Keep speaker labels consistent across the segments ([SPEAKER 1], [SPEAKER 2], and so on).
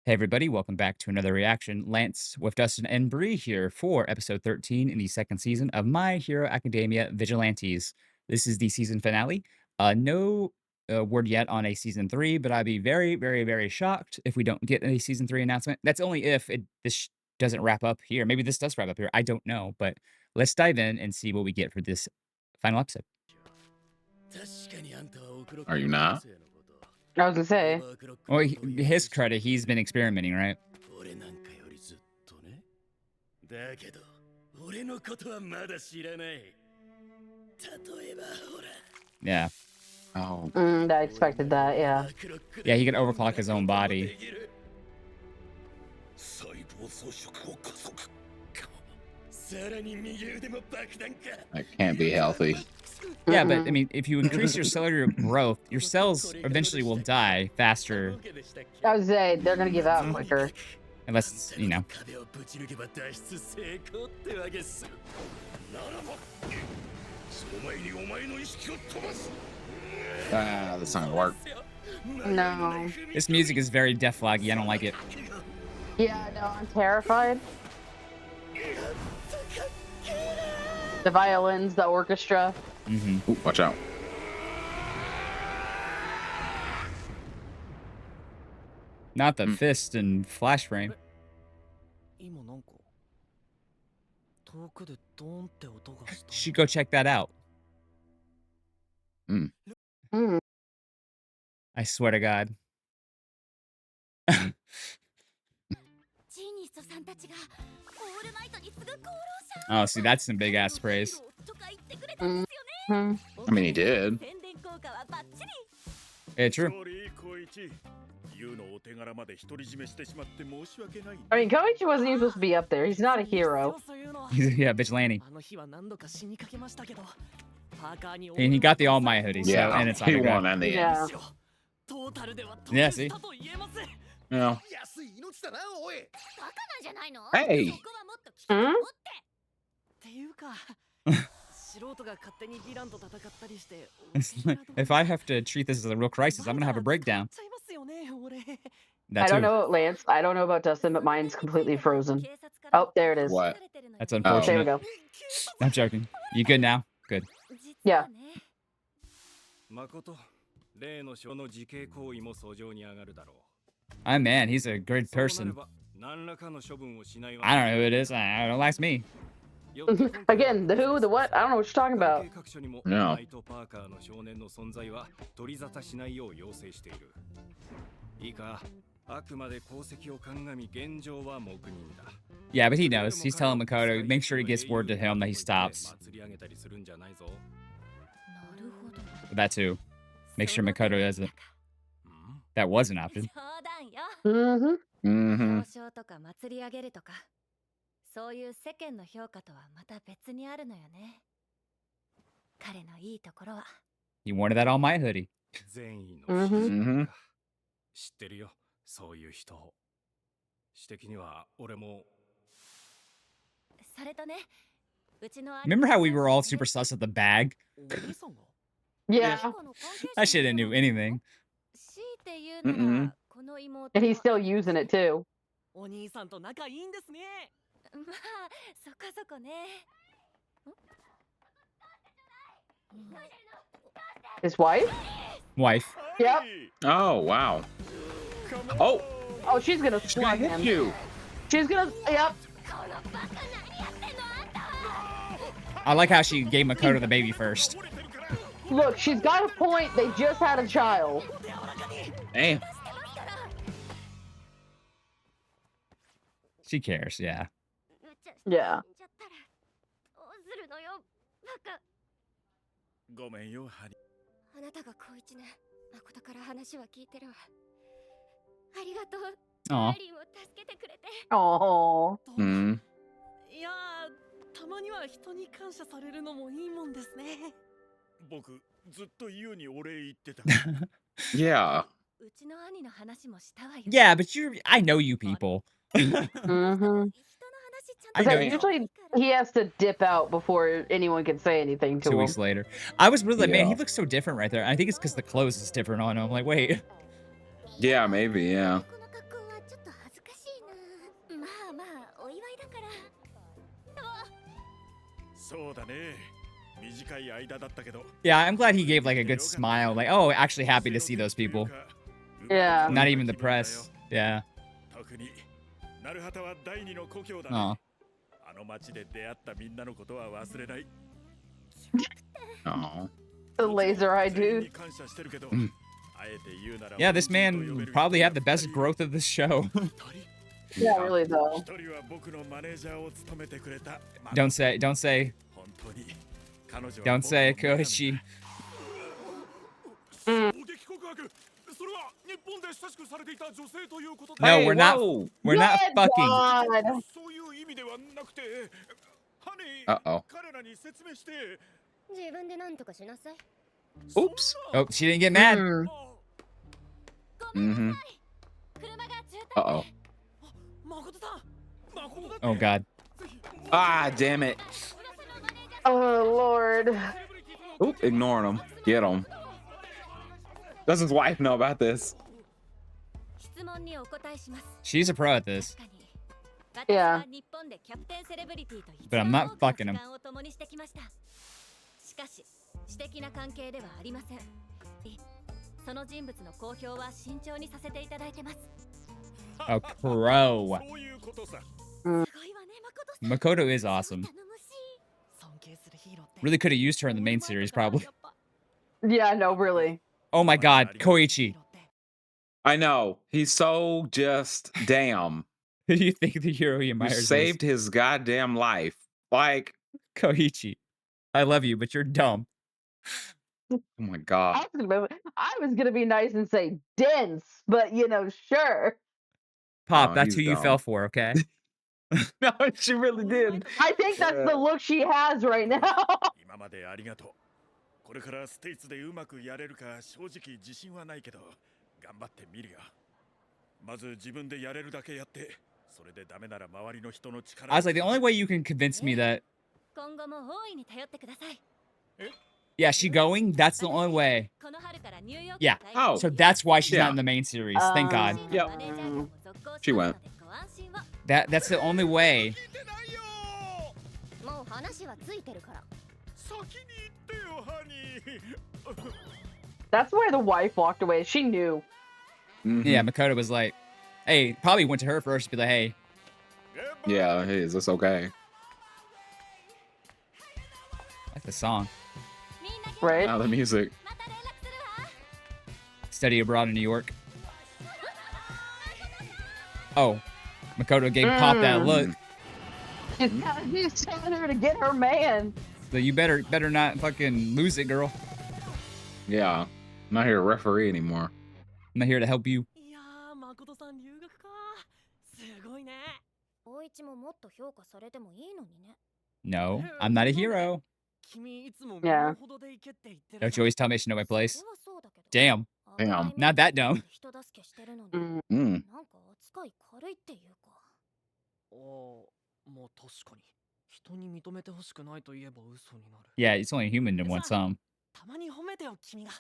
[SPEAKER 1] Hey everybody, welcome back to another reaction. Lance with Dustin and Bree here for episode 13 in the second season of My Hero Academia Vigilantes. This is the season finale. No word yet on a season 3, but I'd be very, very, very shocked if we don't get a season 3 announcement. That's only if this doesn't wrap up here. Maybe this does wrap up here. I don't know, but let's dive in and see what we get for this final episode.
[SPEAKER 2] Are you not?
[SPEAKER 3] I was gonna say.
[SPEAKER 1] Well, his credit, he's been experimenting, right? Yeah.
[SPEAKER 2] Oh.
[SPEAKER 3] I expected that, yeah.
[SPEAKER 1] Yeah, he can overclock his own body.
[SPEAKER 2] That can't be healthy.
[SPEAKER 1] Yeah, but I mean, if you increase your cellular growth, your cells eventually will die faster.
[SPEAKER 3] I was say they're gonna give out quicker.
[SPEAKER 1] Unless it's, you know.
[SPEAKER 2] That's not gonna work.
[SPEAKER 3] No.
[SPEAKER 1] This music is very Def Flaggy. I don't like it.
[SPEAKER 3] Yeah, no, I'm terrified. The violins, the orchestra.
[SPEAKER 1] Mm-hmm.
[SPEAKER 2] Ooh, watch out.
[SPEAKER 1] Not the fist and flash frame. Should go check that out.
[SPEAKER 2] Mm.
[SPEAKER 1] I swear to God. Oh, see, that's some big ass praise.
[SPEAKER 3] Mm-hmm.
[SPEAKER 2] I mean, he did.
[SPEAKER 1] Yeah, true.
[SPEAKER 3] I mean, Koichi wasn't even supposed to be up there. He's not a hero.
[SPEAKER 1] Yeah, vigilante. And he got the All Might hoodie, so,
[SPEAKER 2] Yeah,
[SPEAKER 1] and it's
[SPEAKER 2] he
[SPEAKER 1] autographed.
[SPEAKER 2] won on the end.
[SPEAKER 3] Yeah.
[SPEAKER 1] Yeah, see?
[SPEAKER 2] Yeah. Hey.
[SPEAKER 3] Hmm?
[SPEAKER 1] If I have to treat this as a real crisis, I'm gonna have a breakdown. That
[SPEAKER 3] I don't
[SPEAKER 1] too.
[SPEAKER 3] know, Lance. I don't know about Dustin, but mine's completely frozen. Oh, there it is.
[SPEAKER 2] What?
[SPEAKER 1] That's
[SPEAKER 3] There we
[SPEAKER 1] unfortunate.
[SPEAKER 3] go.
[SPEAKER 1] I'm joking. You good now? Good.
[SPEAKER 3] Yeah.
[SPEAKER 1] Oh man, he's a great person. I don't know who it is. I don't like me.
[SPEAKER 3] Again, the who, the what? I don't know what you're talking about.
[SPEAKER 2] No.
[SPEAKER 1] Yeah, but he knows. He's telling Makoto, make sure he gets word to him that he stops. That too. Make sure Makoto doesn't. That was an option.
[SPEAKER 3] Mm-hmm.
[SPEAKER 2] Mm-hmm.
[SPEAKER 4] そういう世間の評価とはまた別にあるのよね。彼のいいところは。
[SPEAKER 1] He wanted that All Might hoodie.
[SPEAKER 2] Mm-hmm.
[SPEAKER 5] 知ってるよ、そういう人を。指摘には俺も。
[SPEAKER 4] それとね、うちの
[SPEAKER 1] Remember how we were all super sus at the bag?
[SPEAKER 3] Yeah.
[SPEAKER 1] That shit didn't do anything.
[SPEAKER 2] Mm-mm.
[SPEAKER 3] And he's still using it too.
[SPEAKER 4] お兄さんと仲いいんですね。まあ、そこそこね。
[SPEAKER 3] His wife?
[SPEAKER 1] Wife.
[SPEAKER 3] Yep.
[SPEAKER 2] Oh, wow. Oh,
[SPEAKER 3] Oh, she's gonna
[SPEAKER 2] she's gonna
[SPEAKER 3] slug
[SPEAKER 2] hit
[SPEAKER 3] him.
[SPEAKER 2] you.
[SPEAKER 3] She's gonna. Yep.
[SPEAKER 1] I like how she gave Makoto the baby first.
[SPEAKER 3] Look, she's got a point. They just had a child.
[SPEAKER 2] Damn.
[SPEAKER 1] She cares, yeah.
[SPEAKER 3] Yeah.
[SPEAKER 5] ごめんよ、ハニー。
[SPEAKER 4] あなたが高一ね。誠から話は聞いてるわ。ありがとう。
[SPEAKER 1] Aw.
[SPEAKER 4] マリンを助けてくれて。
[SPEAKER 3] Oh.
[SPEAKER 2] Mm.
[SPEAKER 6] いやー、たまには人に感謝されるのもいいもんですね。
[SPEAKER 5] 僕、ずっとユウにお礼言ってた。
[SPEAKER 2] Yeah.
[SPEAKER 4] うちの兄の話もしたわよ。
[SPEAKER 1] Yeah, but I know you people.
[SPEAKER 3] Mm-hmm.
[SPEAKER 1] I
[SPEAKER 3] So
[SPEAKER 1] know.
[SPEAKER 3] usually he has to dip out before anyone can say anything to
[SPEAKER 1] 2
[SPEAKER 3] him.
[SPEAKER 1] weeks later. I was really like, man, he
[SPEAKER 2] Yeah.
[SPEAKER 1] looks so different right there. I think it's because the clothes is different on him. I'm like, wait.
[SPEAKER 2] Yeah, maybe, yeah.
[SPEAKER 4] この格好はちょっと
[SPEAKER 1] Yeah, I'm glad he gave like a good smile. Like, oh, actually happy to see those people.
[SPEAKER 3] Yeah.
[SPEAKER 1] Not even the press. Yeah. Aw.
[SPEAKER 2] Oh.
[SPEAKER 3] The laser eye dude.
[SPEAKER 1] Yeah, this man probably had the best growth of the show.
[SPEAKER 3] Yeah, really though.
[SPEAKER 1] Don't say, Koichi. No,
[SPEAKER 2] Hey,
[SPEAKER 1] we're not.
[SPEAKER 2] whoa.
[SPEAKER 1] We're not
[SPEAKER 3] Good
[SPEAKER 1] fucking.
[SPEAKER 3] God.
[SPEAKER 2] Uh-oh.
[SPEAKER 4] 自分で何とかしなさい
[SPEAKER 2] Oops.
[SPEAKER 1] Oh, she didn't get mad.
[SPEAKER 3] Mm.
[SPEAKER 2] Mm-hmm.
[SPEAKER 4] 車が渋滞
[SPEAKER 2] Uh-oh.
[SPEAKER 6] 誠さん誠だって
[SPEAKER 1] Oh god.
[SPEAKER 2] Ah, damn it.
[SPEAKER 3] Oh Lord.
[SPEAKER 2] Oop, ignoring him. Get him. Does his wife know about this?
[SPEAKER 4] 質問にお答えします
[SPEAKER 1] She's a pro at this.
[SPEAKER 4] 確かに
[SPEAKER 3] Yeah.
[SPEAKER 4] 私は日本でキャプテンセレブリティと
[SPEAKER 1] But I'm not fucking him.
[SPEAKER 4] 時間を共にしてきましたしかし私的な関係ではありませんその人物の公表は慎重にさせていただいてます
[SPEAKER 1] A pro.
[SPEAKER 5] そういうことさ
[SPEAKER 4] すごいわね誠さん
[SPEAKER 1] Makoto is awesome.
[SPEAKER 4] 頼もしい
[SPEAKER 6] 尊敬するヒーローって
[SPEAKER 1] Really could have used her in the main series, probably.
[SPEAKER 3] Yeah, no, really.
[SPEAKER 1] Oh my god, Koichi.
[SPEAKER 2] I know. He's so just damn.
[SPEAKER 1] Who do you think the hero he
[SPEAKER 2] You
[SPEAKER 1] admires
[SPEAKER 2] saved his goddamn life. Like,
[SPEAKER 1] is? Koichi. I love you, but you're dumb.
[SPEAKER 2] oh my god.
[SPEAKER 3] I was gonna be nice and say dense, but you know, sure.
[SPEAKER 1] Pop,
[SPEAKER 2] Oh,
[SPEAKER 1] that's who
[SPEAKER 2] he's
[SPEAKER 1] you
[SPEAKER 2] dumb.
[SPEAKER 1] fell for, okay?
[SPEAKER 2] No, she really did.
[SPEAKER 3] I think that's the look she has right now.
[SPEAKER 5] 今までありがとうこれからステイツでうまくやれるか正直自信はないけど頑張ってみるよまず自分でやれるだけやってそれでダメなら周りの人の力
[SPEAKER 1] I was like, the only way you can convince me that,
[SPEAKER 4] 今後も大いに頼ってください
[SPEAKER 1] yeah, she going? That's the only way.
[SPEAKER 4] この春からニューヨーク
[SPEAKER 1] Yeah.
[SPEAKER 4] に滞在
[SPEAKER 2] Oh.
[SPEAKER 1] So that's why she's
[SPEAKER 2] Yeah.
[SPEAKER 1] not in the main series. Thank God.
[SPEAKER 4] 新のマネージャー業も続行し
[SPEAKER 2] She
[SPEAKER 4] ます
[SPEAKER 2] went.
[SPEAKER 4] のでご安心を
[SPEAKER 1] That's the only way.
[SPEAKER 4] もう話はついてるから
[SPEAKER 5] 先に言ってよハニー
[SPEAKER 3] That's why the wife walked away. She knew.
[SPEAKER 2] Mhm.
[SPEAKER 1] Yeah, Makoto was like, hey, probably went to her first to be like, hey,
[SPEAKER 2] Yeah, hey, is this okay?
[SPEAKER 1] I like the song.
[SPEAKER 4] みんな
[SPEAKER 3] Right?
[SPEAKER 2] Now the music.
[SPEAKER 4] また連絡するわ
[SPEAKER 1] Study abroad in New York. Oh, Makoto gave Pop that look.
[SPEAKER 3] He's telling her to get her man.
[SPEAKER 1] So you better not fucking lose it, girl.
[SPEAKER 2] Yeah. I'm not here to referee anymore.
[SPEAKER 1] I'm not here to help you.
[SPEAKER 6] いやー誠さん留学かすごいね
[SPEAKER 4] 大一ももっと評価されてもいいのにね
[SPEAKER 1] No, I'm not a hero.
[SPEAKER 6] 君いつも
[SPEAKER 3] Yeah.
[SPEAKER 6] 身の程で行けって言ってる
[SPEAKER 1] Don't you always tell me I should know my place?
[SPEAKER 4] それはそうだけど
[SPEAKER 1] Damn.
[SPEAKER 2] Damn.
[SPEAKER 1] Not that dumb.
[SPEAKER 4] 人助けしてるのに
[SPEAKER 3] Mm.
[SPEAKER 2] Mm.
[SPEAKER 4] なんか扱い軽いっていうか
[SPEAKER 6] ああまあ確かに人に認めてほしくないと言えば嘘になる
[SPEAKER 1] Yeah, it's only human to want some.
[SPEAKER 6] たまに褒めてよ君が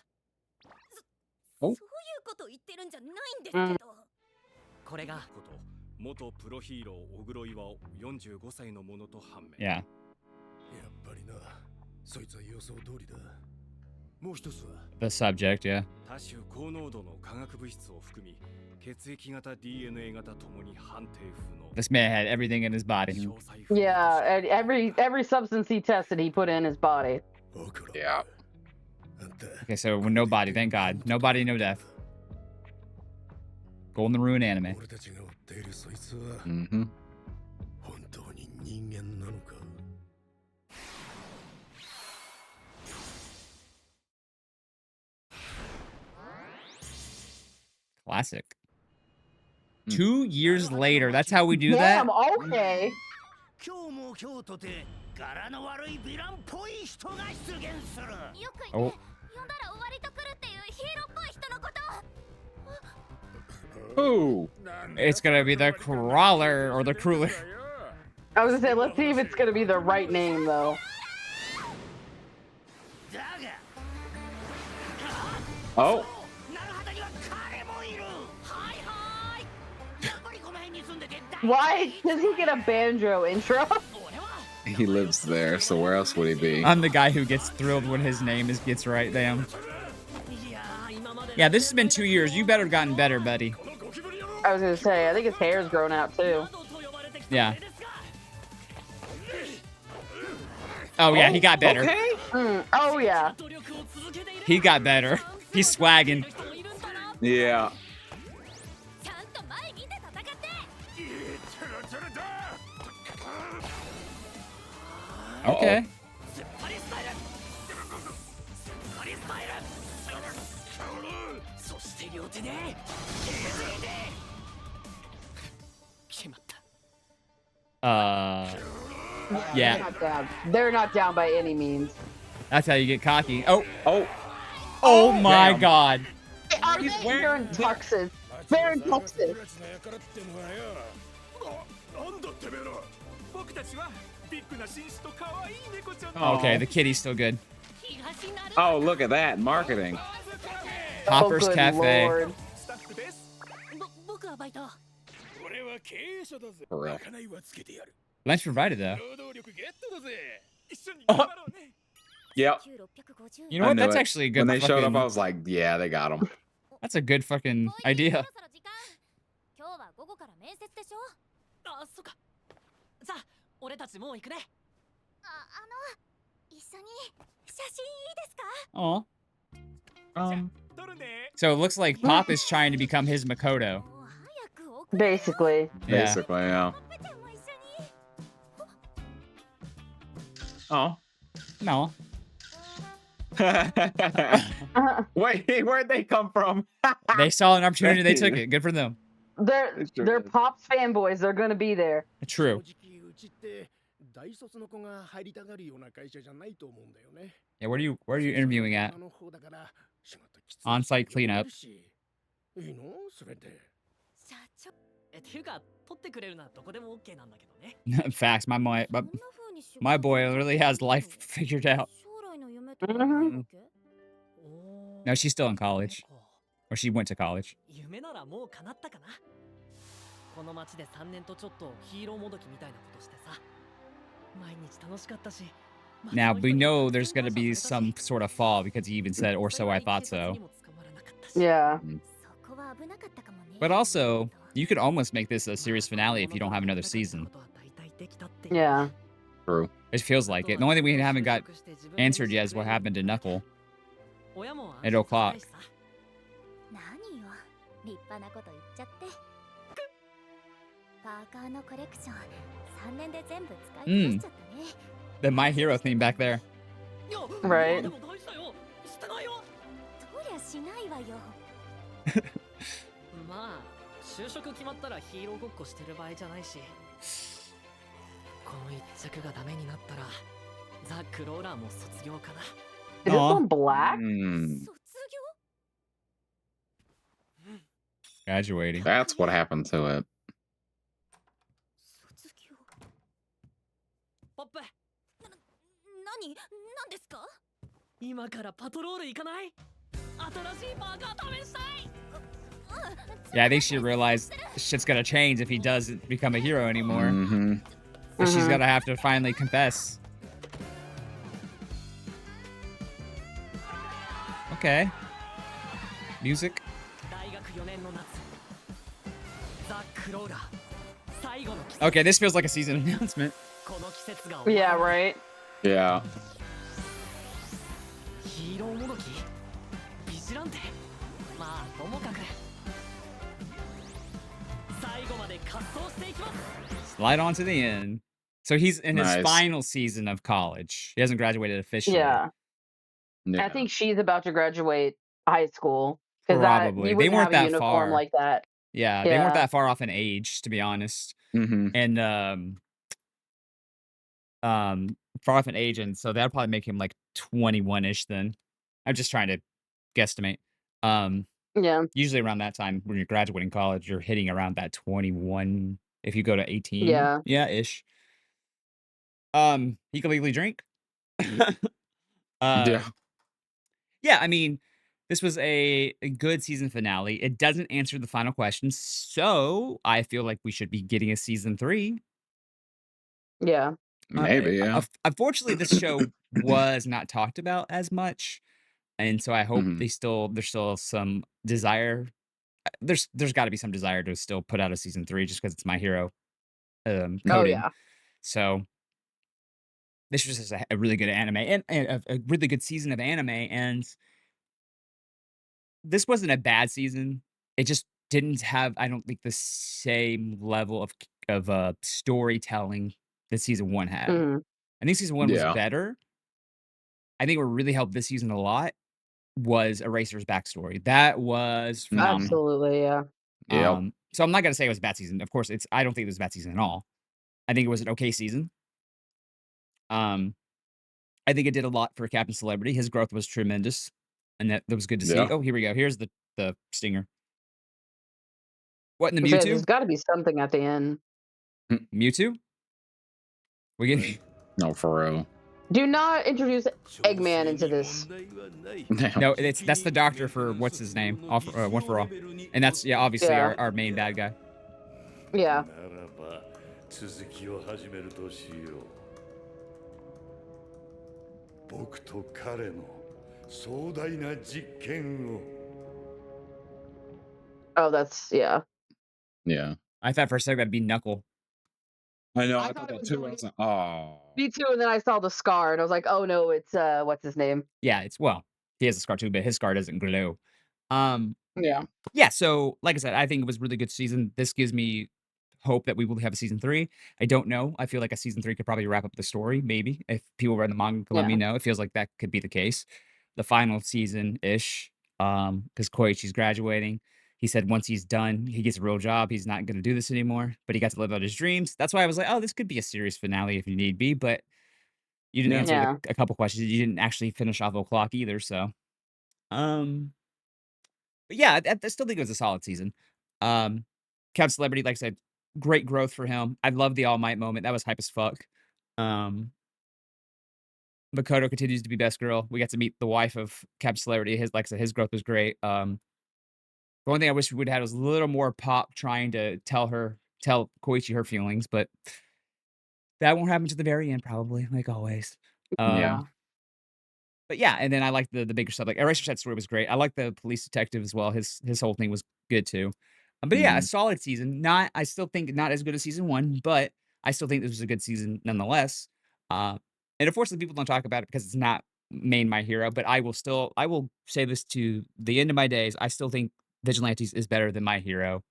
[SPEAKER 2] お
[SPEAKER 4] そういうこと言ってるんじゃないんですけど
[SPEAKER 6] これが
[SPEAKER 5] こと元プロヒーロー小黒岩を45歳のものと判明
[SPEAKER 1] Yeah.
[SPEAKER 5] やっぱりなそいつは予想通りだもう一つは
[SPEAKER 1] The subject, yeah.
[SPEAKER 5] 多種高濃度の化学物質を含み血液型 DNA 型ともに判定不能
[SPEAKER 1] This man had everything in his body.
[SPEAKER 5] 詳細不明
[SPEAKER 3] Yeah, and every substance he tested, he put in his body.
[SPEAKER 2] Yeah.
[SPEAKER 1] Okay, so no body, thank God. No body, no death. Golden Ruin anime.
[SPEAKER 5] 俺たちが追っているそいつは
[SPEAKER 2] Mm-hmm.
[SPEAKER 5] 本当に人間なのか
[SPEAKER 1] Classic.
[SPEAKER 2] Mm.
[SPEAKER 1] 2 years later, that's how we do that?
[SPEAKER 3] Damn, okay.
[SPEAKER 7] 今日も今日とて柄の悪いヴィランっぽい人が出現する
[SPEAKER 4] よく
[SPEAKER 1] Oh.
[SPEAKER 4] 言って呼んだら終わりとくるっていうヒーローっぽい人のこと
[SPEAKER 2] Ooh.
[SPEAKER 1] It's gonna be the Crawler or the Crueler.
[SPEAKER 3] I was gonna say, let's see if it's gonna be the right name though.
[SPEAKER 7] だが
[SPEAKER 2] Oh.
[SPEAKER 7] なるはたには彼もいるはいはーいやっぱりこの辺に住んでて
[SPEAKER 3] Why does he get a banjo intro?
[SPEAKER 7] 俺は
[SPEAKER 2] He lives there, so where else would he be?
[SPEAKER 1] I'm the guy who gets thrilled when his name gets right down. Yeah, this has been 2 years. You better have gotten better, buddy.
[SPEAKER 3] I was gonna say, I think his hair's grown out too.
[SPEAKER 1] Yeah. Oh, yeah, he got better.
[SPEAKER 2] Okay.
[SPEAKER 3] Oh yeah.
[SPEAKER 1] He got better. He's swagging.
[SPEAKER 2] Yeah.
[SPEAKER 4] ちゃんと前見て戦って
[SPEAKER 1] Okay.
[SPEAKER 6] パリスタイルパリスタイルそして両手で決まった
[SPEAKER 1] Yeah.
[SPEAKER 3] They're not down. They're not down by any means.
[SPEAKER 1] That's how you get cocky. Oh,
[SPEAKER 2] Oh.
[SPEAKER 1] oh my
[SPEAKER 2] Damn.
[SPEAKER 1] God.
[SPEAKER 3] They're in tuxes. They're in tuxes.
[SPEAKER 5] なんだてめえら僕たちはビッグな紳士と可愛い猫ちゃん
[SPEAKER 1] Okay, the kitty's still good.
[SPEAKER 2] Oh, look at that marketing.
[SPEAKER 1] Hopper's
[SPEAKER 3] Oh, good
[SPEAKER 1] Cafe.
[SPEAKER 3] Lord.
[SPEAKER 5] スタッフです
[SPEAKER 4] 僕はバイト
[SPEAKER 5] 俺は経営者だぜ
[SPEAKER 2] For real.
[SPEAKER 5] まかないはつけてやる
[SPEAKER 1] Lunch provided, though.
[SPEAKER 5] 労働力ゲットだぜ一緒に頑張ろうね
[SPEAKER 2] Yep.
[SPEAKER 1] You know
[SPEAKER 2] I
[SPEAKER 1] what?
[SPEAKER 2] knew
[SPEAKER 1] That's
[SPEAKER 2] it.
[SPEAKER 1] actually a good
[SPEAKER 2] When they showed up,
[SPEAKER 1] fucking-
[SPEAKER 2] I was like, yeah, they got him.
[SPEAKER 1] That's a good fucking idea.
[SPEAKER 4] 今日は午後から面接でしょ
[SPEAKER 6] あそっかさあ俺たちもう行くね
[SPEAKER 4] 一緒に写真いいですか
[SPEAKER 1] Aw.
[SPEAKER 5] 撮るね
[SPEAKER 1] So it looks like Pop is trying to become his Makoto.
[SPEAKER 4] もう早く送れ
[SPEAKER 3] Basically.
[SPEAKER 1] Yeah.
[SPEAKER 2] Basically, yeah.
[SPEAKER 4] ペちゃんも一緒に
[SPEAKER 2] Oh.
[SPEAKER 1] No.
[SPEAKER 2] Wait, where'd they come from?
[SPEAKER 1] They saw an opportunity, they took it. Good for them.
[SPEAKER 3] They're Pops fanboys. They're gonna be there.
[SPEAKER 1] True.
[SPEAKER 8] 正直うちって大卒の子が入りたがるような会社じゃないと思うんだよね。
[SPEAKER 1] Yeah, where are you interviewing at?
[SPEAKER 8] あの方だから仕事きつい
[SPEAKER 1] On-site cleanup.
[SPEAKER 8] しいいのそれで。
[SPEAKER 4] 社長
[SPEAKER 6] ていうか取ってくれるならどこでも OK なんだけどね
[SPEAKER 1] Facts. My
[SPEAKER 4] こんな風に仕事
[SPEAKER 1] my boy really has life figured out.
[SPEAKER 4] 将来の夢とかないわけ
[SPEAKER 1] No, she's still in college,
[SPEAKER 6] そうか
[SPEAKER 1] or she went to college.
[SPEAKER 6] 夢ならもう叶ったかなこの街で3年とちょっとヒーローもどきみたいなことしてさ毎日楽しかったし
[SPEAKER 1] Now we know there's gonna be some sort of fall because he even said, or so I thought so.
[SPEAKER 3] Yeah.
[SPEAKER 4] そこは危なかったかもね
[SPEAKER 1] But also, you could almost make this a series finale if you don't have another season.
[SPEAKER 3] Yeah.
[SPEAKER 2] True.
[SPEAKER 1] It feels like it. The only thing we haven't got answered yet is what happened to Knuckle. At o'clock.
[SPEAKER 4] 何よ立派なこと言っちゃってパーカーのコレクション3年で全部使い切っちゃったね、
[SPEAKER 1] The My Hero theme back there.
[SPEAKER 3] Right.
[SPEAKER 6] でも大事だよ捨てないよ
[SPEAKER 4] そりゃしないわよ
[SPEAKER 6] まあ就職決まったらヒーローごっこしてる場合じゃないしこの一着がダメになったらザ・クローラーも卒業かな
[SPEAKER 3] Is this
[SPEAKER 1] Aw.
[SPEAKER 3] one black?
[SPEAKER 2] Hmm.
[SPEAKER 4] 卒
[SPEAKER 1] Graduating.
[SPEAKER 2] That's what happened to it.
[SPEAKER 4] 卒業
[SPEAKER 6] ポップ
[SPEAKER 4] 何ですか
[SPEAKER 6] 今からパトロール行かない新しいパーカー試したい
[SPEAKER 1] Yeah, I think she realized shit's gonna change if he doesn't become a hero anymore.
[SPEAKER 2] Mm-hmm.
[SPEAKER 1] But she's
[SPEAKER 3] Mhm.
[SPEAKER 1] gonna have to finally confess. Okay. Music.
[SPEAKER 6] 大学4年の夏ザ・クローラー最後の季節
[SPEAKER 1] Okay, this feels like a season announcement.
[SPEAKER 6] この季節が終
[SPEAKER 3] Yeah,
[SPEAKER 6] わる
[SPEAKER 3] right.
[SPEAKER 2] Yeah.
[SPEAKER 6] ヒーローもどきビジランテまあともかく最後まで滑走していきます
[SPEAKER 1] Slide on to the end. So he's in his
[SPEAKER 2] Nice.
[SPEAKER 1] final season of college. He hasn't graduated officially.
[SPEAKER 3] Yeah.
[SPEAKER 2] Yeah.
[SPEAKER 3] I think she's about to graduate high school. 'Cause that,
[SPEAKER 1] Probably.
[SPEAKER 3] you
[SPEAKER 1] They
[SPEAKER 3] wouldn't
[SPEAKER 1] weren't
[SPEAKER 3] have a
[SPEAKER 1] that
[SPEAKER 3] uniform
[SPEAKER 1] far.
[SPEAKER 3] like that.
[SPEAKER 1] Yeah, they weren't
[SPEAKER 3] Yeah.
[SPEAKER 1] that far off in age, to be honest.
[SPEAKER 2] Mm-hmm.
[SPEAKER 1] And far off in age, and so that'll probably make him like 21-ish then. I'm just trying to guesstimate.
[SPEAKER 3] Yeah.
[SPEAKER 1] Usually around that time when you're graduating college, you're hitting around that 21 if you go to 18.
[SPEAKER 3] Yeah.
[SPEAKER 1] Yeah, ish. He can legally drink.
[SPEAKER 2] Yeah.
[SPEAKER 1] Yeah, I mean, this was a good season finale. It doesn't answer the final question, so I feel like we should be getting a season 3.
[SPEAKER 3] Yeah.
[SPEAKER 2] Maybe, yeah.
[SPEAKER 1] Unfortunately, this show was not talked about as much, and so I hope
[SPEAKER 2] Mhm.
[SPEAKER 1] there's still some desire. There's got to be some desire to still put out a season 3 just because it's My Hero
[SPEAKER 3] Oh
[SPEAKER 1] coded.
[SPEAKER 3] yeah.
[SPEAKER 1] So this was just a really good anime and a really good season of anime. And this wasn't a bad season. It just didn't have, I don't think, the same level of storytelling that season 1 had.
[SPEAKER 3] Mhm.
[SPEAKER 1] I think season 1 was
[SPEAKER 2] Yeah.
[SPEAKER 1] better. I think what really helped this season a lot was Eraser's backstory. That was
[SPEAKER 2] Mhm.
[SPEAKER 1] phenomenal.
[SPEAKER 3] Absolutely, yeah.
[SPEAKER 2] Yep.
[SPEAKER 1] So I'm not gonna say it was a bad season. Of course, I don't think it was a bad season at all. I think it was an okay season. Um, I think it did a lot for Captain Celebrity. His growth was tremendous, and that was good to see.
[SPEAKER 2] Yeah.
[SPEAKER 1] Oh, here we go. Here's the stinger. What in the
[SPEAKER 3] So there's
[SPEAKER 1] Mewtwo?
[SPEAKER 3] got to be something at the end.
[SPEAKER 2] Mm.
[SPEAKER 1] Mewtwo? We get
[SPEAKER 2] No, for real.
[SPEAKER 3] Do not introduce Eggman into this.
[SPEAKER 2] Damn.
[SPEAKER 1] no. That's the doctor for what's his name? One for all, and that's yeah, obviously
[SPEAKER 3] Yeah,
[SPEAKER 1] our main bad guy.
[SPEAKER 3] yeah.
[SPEAKER 5] ならば続きを始めるとしよう。僕と彼の壮大な実験を。
[SPEAKER 3] Oh, that's yeah.
[SPEAKER 2] Yeah.
[SPEAKER 1] I thought for a second that'd be Knuckle.
[SPEAKER 2] I know.
[SPEAKER 3] I
[SPEAKER 2] I
[SPEAKER 3] thought
[SPEAKER 2] thought
[SPEAKER 3] it
[SPEAKER 2] that
[SPEAKER 3] was
[SPEAKER 2] too. I
[SPEAKER 3] going
[SPEAKER 2] was
[SPEAKER 3] to
[SPEAKER 2] like, oh.
[SPEAKER 3] me too, and then I saw the scar, and I was like, oh no, it's what's his name?
[SPEAKER 1] Yeah, it's well, he has a scar too, but his scar doesn't glow. Um,
[SPEAKER 2] Yeah.
[SPEAKER 1] yeah, so, like I said, I think it was a really good season. This gives me hope that we will have a season 3. I don't know. I feel like a season 3 could probably wrap up the story, maybe. If people read the manga can let me
[SPEAKER 3] Yeah.
[SPEAKER 1] know. It feels like that could be the case. The final season-ish, because Koichi's graduating. He said once he's done, he gets a real job, he's not gonna do this anymore, but he got to live out his dreams. That's why I was like, "Oh, this could be a series finale if you need be," but you didn't
[SPEAKER 2] Yeah.
[SPEAKER 1] answer
[SPEAKER 3] Yeah.
[SPEAKER 1] a couple questions. You didn't actually finish off O'Clock either, so, um but yeah, I still think it was a solid season. Count Celebrity, like I said, great growth for him. I love the All Might moment. That was hype as fuck. Um, Makoto continues to be best girl. We got to meet the wife of Cap Celebrity. His, like I said, his growth was great. The one thing I wish we would have had was a little more Pop trying to tell Koichi her feelings, but that won't happen to the very end, probably, like always.
[SPEAKER 2] Yeah.
[SPEAKER 3] Yeah.
[SPEAKER 1] But yeah, and then I like the bigger stuff. Like Eraser's Head story was great. I like the police detective as well. His whole thing was good too. But yeah, a
[SPEAKER 2] Mhm.
[SPEAKER 1] solid season. Not I still think not as good as season 1, but I still think this was a good season nonetheless. Uh, and unfortunately, people don't talk about it because it's not main My Hero. But I will say this to the end of my days. I still think Vigilantes is better than My Hero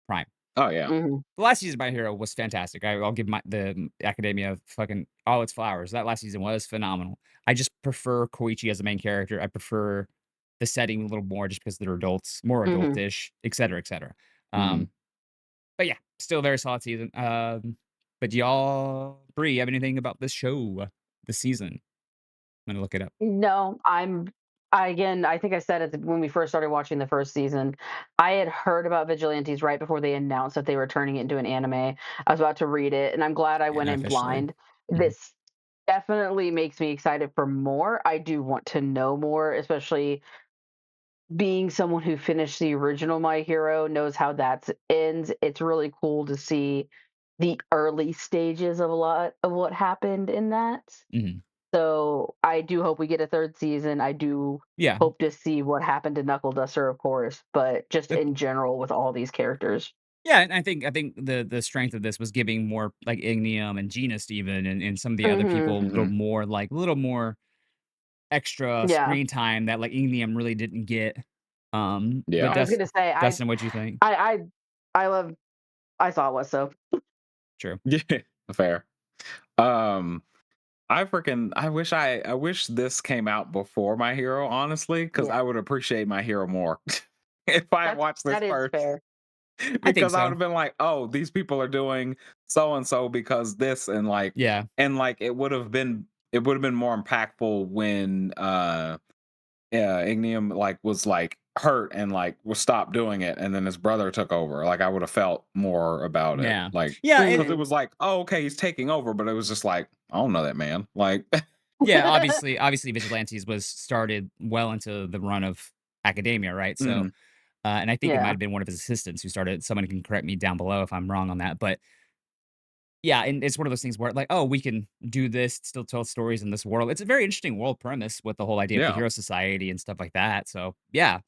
[SPEAKER 1] Prime.
[SPEAKER 2] Oh yeah.
[SPEAKER 3] Mhm.
[SPEAKER 1] The last season of My Hero was fantastic. I'll give the Academia fucking all its flowers. That last season was phenomenal. I just prefer Koichi as the main character. I prefer the setting a little more just because they're adults, more
[SPEAKER 3] Mhm.
[SPEAKER 1] adultish, et cetera, et cetera.
[SPEAKER 2] Mhm.
[SPEAKER 1] But yeah, still a very solid season. But y'all, Bree, you have anything about this show, this season? I'm gonna look it up.
[SPEAKER 3] No, I think I said it when we first started watching the first season. I had heard about Vigilantes right before they announced that they were turning it into an anime. I was about to read it, and I'm glad I
[SPEAKER 1] Yeah,
[SPEAKER 3] went in
[SPEAKER 1] officially.
[SPEAKER 3] blind.
[SPEAKER 1] Mhm.
[SPEAKER 3] This definitely makes me excited for more. I do want to know more, especially being someone who finished the original My Hero, knows how that ends. It's really cool to see the early stages of a lot of what happened in that.
[SPEAKER 1] Mhm.
[SPEAKER 3] So I do hope we get a third season. I do
[SPEAKER 1] Yeah.
[SPEAKER 3] hope to see what happened to Knuckle Duster, of course, but just
[SPEAKER 1] The
[SPEAKER 3] in general with all these characters.
[SPEAKER 1] Yeah, and I think the strength of this was giving more like Ignium and Genus even and some of the other
[SPEAKER 3] Hmm.
[SPEAKER 1] people
[SPEAKER 2] Mhm.
[SPEAKER 1] a little more extra
[SPEAKER 3] Yeah,
[SPEAKER 1] screen time that like Ignium really didn't get. But
[SPEAKER 2] Yeah.
[SPEAKER 3] I was gonna say
[SPEAKER 1] Dustin, what'd you think?
[SPEAKER 3] I I love I saw it was so
[SPEAKER 1] True.
[SPEAKER 2] Yeah. Fair. Um, I wish this came out before My Hero, honestly, because
[SPEAKER 3] yeah.
[SPEAKER 2] I would appreciate My Hero more if I had watched this
[SPEAKER 3] That is
[SPEAKER 2] first.
[SPEAKER 3] fair.
[SPEAKER 1] I think
[SPEAKER 2] Because I would
[SPEAKER 1] so.
[SPEAKER 2] have been like, oh, these people are doing so and so because this
[SPEAKER 1] Yeah.
[SPEAKER 2] and like it would have been more impactful when yeah, Ignium like was like hurt and like was stopped doing it and then his brother took over. Like I would have felt more about it.
[SPEAKER 1] Yeah.
[SPEAKER 2] Like
[SPEAKER 1] Yeah,
[SPEAKER 2] because
[SPEAKER 1] and
[SPEAKER 2] it
[SPEAKER 3] Hmm.
[SPEAKER 2] was like, oh, okay, he's taking over, but it was just like, I don't know that man. Like
[SPEAKER 1] yeah, obviously Vigilantes was started well into the run of Academia, right? So,
[SPEAKER 2] mhm,
[SPEAKER 1] and I think it might
[SPEAKER 3] Yeah.
[SPEAKER 1] have been one of his assistants who started. Someone can correct me down below if I'm wrong on that, but Yeah, and it's one of those things where like, oh, we can do this, still tell stories in this world. It's a very interesting world premise with the whole idea of the
[SPEAKER 2] Yeah.
[SPEAKER 1] hero society and stuff like that. So yeah,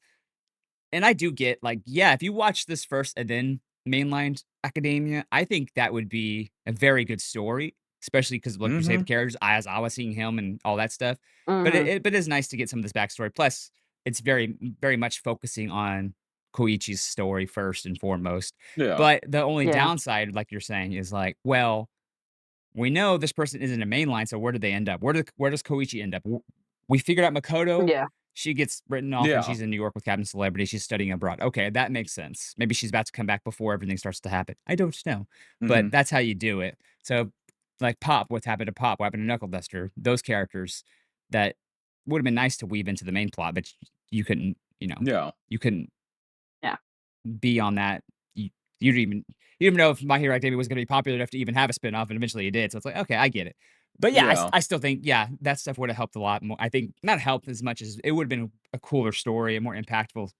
[SPEAKER 1] and I do get like, yeah, if you watch this first and then mainlined Academia, I think that would be a very good story, especially because like you say, the
[SPEAKER 2] Mhm.
[SPEAKER 1] characters, Ayazawa seeing him and all that stuff. But
[SPEAKER 3] Mhm.
[SPEAKER 1] but it is nice to get some of this backstory. Plus, it's very much focusing on Koichi's story first and foremost.
[SPEAKER 2] Yeah.
[SPEAKER 1] But the only
[SPEAKER 3] Yeah.
[SPEAKER 1] downside, like you're saying, is like, well, we know this person isn't a mainline, so where do they end up? Where does Koichi end up? We figured out Makoto.
[SPEAKER 3] Yeah.
[SPEAKER 1] She gets written off and
[SPEAKER 2] Yeah.
[SPEAKER 1] she's in New York with Captain Celebrity. She's studying abroad. Okay, that makes sense. Maybe she's about to come back before everything starts to happen. I don't know. But
[SPEAKER 2] Mhm.
[SPEAKER 1] that's how you do it. So, like Pop, what's happened to Pop? What happened to Knuckle Duster? Those characters that would have been nice to weave into the main plot, but you couldn't,
[SPEAKER 2] Yeah.
[SPEAKER 1] you couldn't
[SPEAKER 3] Yeah.
[SPEAKER 1] be on that. You didn't even you didn't know if My Hero Academia was gonna be popular enough to even have a spinoff, and eventually it did. So it's like, okay, I get it. But yeah,
[SPEAKER 2] Yeah.
[SPEAKER 1] I still think, yeah, that stuff would have helped a lot more. I think not helped as much as it would have been a cooler story, a more impactful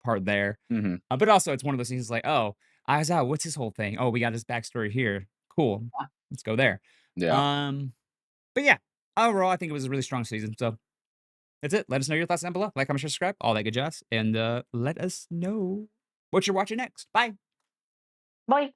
[SPEAKER 1] part there.
[SPEAKER 2] Mhm.
[SPEAKER 1] But also, it's one of those things like, oh, Aizawa, what's his whole thing? Oh, we got his backstory here. Cool. Let's go there.
[SPEAKER 2] Yeah.
[SPEAKER 1] Um, but yeah, overall, I think it was a really strong season. So that's it. Let us know your thoughts down below. Like, comment, share, subscribe, all that good jazz. And let us know what you're watching next. Bye.
[SPEAKER 3] Bye.